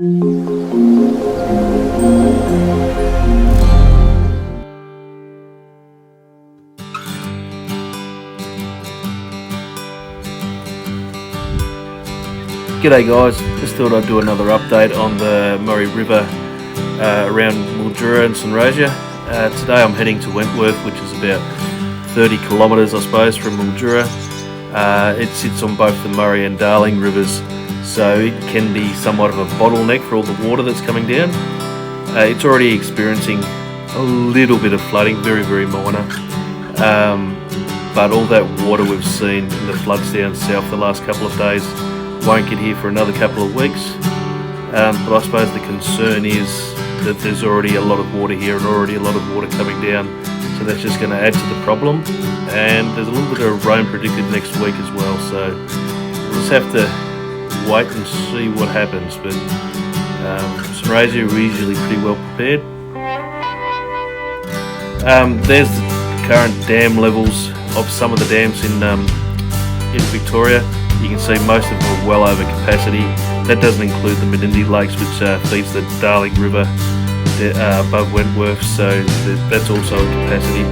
G'day guys, just thought I'd do another update on the Murray River around Mildura and St Rosia. Today I'm heading to Wentworth, which is about 30 kilometres I suppose from Mildura. It sits on both the Murray and Darling rivers, so it can be somewhat of a bottleneck for all the water that's coming down. It's already experiencing a little bit of flooding, very minor, but all that water we've seen in the floods down south the last couple of days won't get here for another couple of weeks, but I suppose the concern is that there's already a lot of water here and already a lot of water coming down, so that's just going to add to the problem. And there's a little bit of rain predicted next week as well, so we'll just have to wait and see what happens. But St Rosia are usually pretty well prepared. There's the current dam levels of some of the dams in Victoria. You can see most of them are well over capacity. That doesn't include the Menindee Lakes, which feeds the Darling River above Wentworth, so that's also at capacity.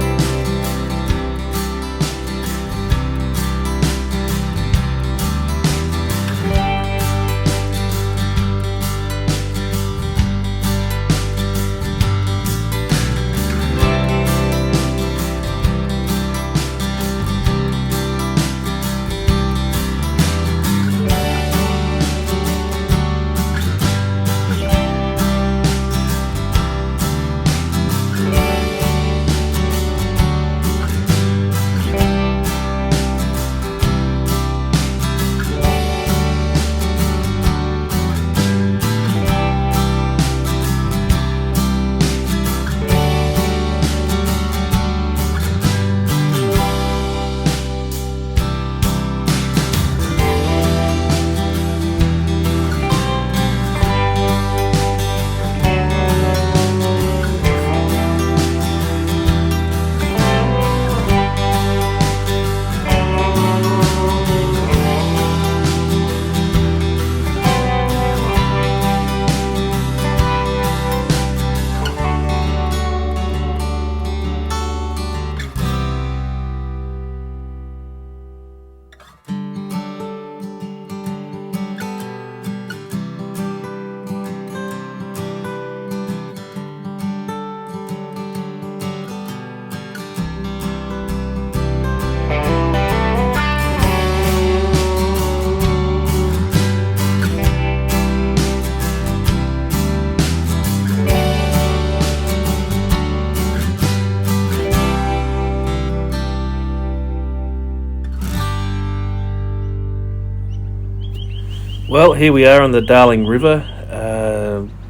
Well, here we are on the Darling River,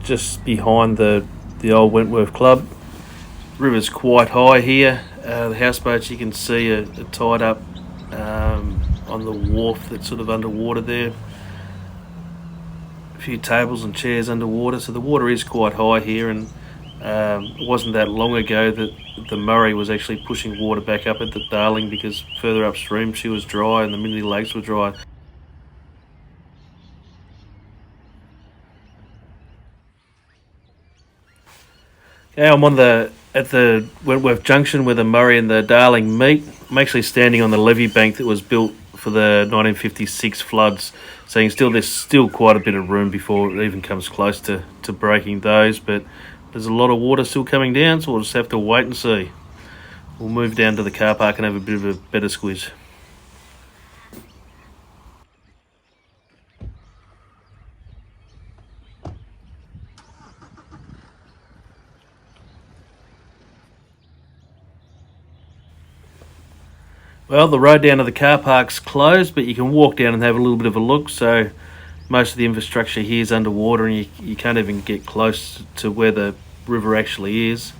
just behind the old Wentworth Club. The river's quite high here. The houseboats you can see are tied up on the wharf that's sort of underwater there. A few tables and chairs underwater, so the water is quite high here, and it wasn't that long ago that the Murray was actually pushing water back up at the Darling, because further upstream she was dry and the Menindee Lakes were dry. Okay, I'm at the Wentworth Junction where the Murray and the Darling meet. I'm actually standing on the levee bank that was built for the 1956 floods, so there's still quite a bit of room before it even comes close to breaking those, but there's a lot of water still coming down, so we'll just have to wait and see. We'll move down to the car park and have a bit of a better squiz. Well, the road down to the car park's closed, but you can walk down and have a little bit of a look. So most of the infrastructure here is underwater, and you can't even get close to where the river actually is.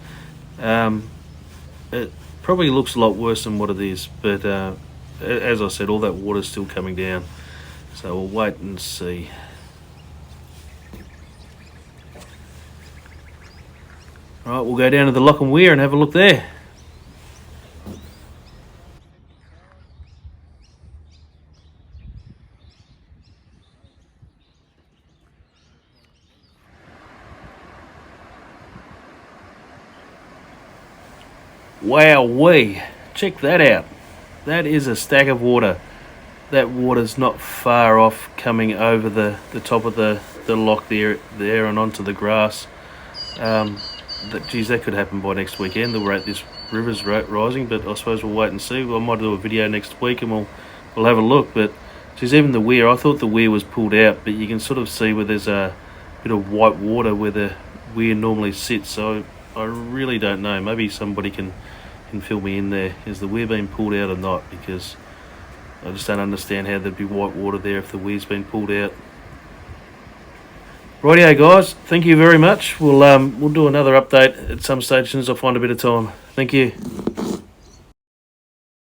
It probably looks a lot worse than what it is, but as I said, all that water's still coming down. So we'll wait and see. All right, we'll go down to the Lock and Weir and have a look there. Wowee! Check that out. That is a stack of water. That water's not far off coming over the top of the lock there and onto the grass. Geez, that could happen by next weekend. The rate this river's rising, but I suppose we'll wait and see. I might do a video next week and we'll have a look. But geez, even the weir, I thought the weir was pulled out, but you can sort of see where there's a bit of white water where the weir normally sits. So I really don't know. Maybe somebody can fill me in there. Is the weir being pulled out or not? Because I just don't understand how there'd be white water there if the weir's been pulled out. Rightio guys, thank you very much. We'll do another update at some stage as soon as I find a bit of time. Thank you.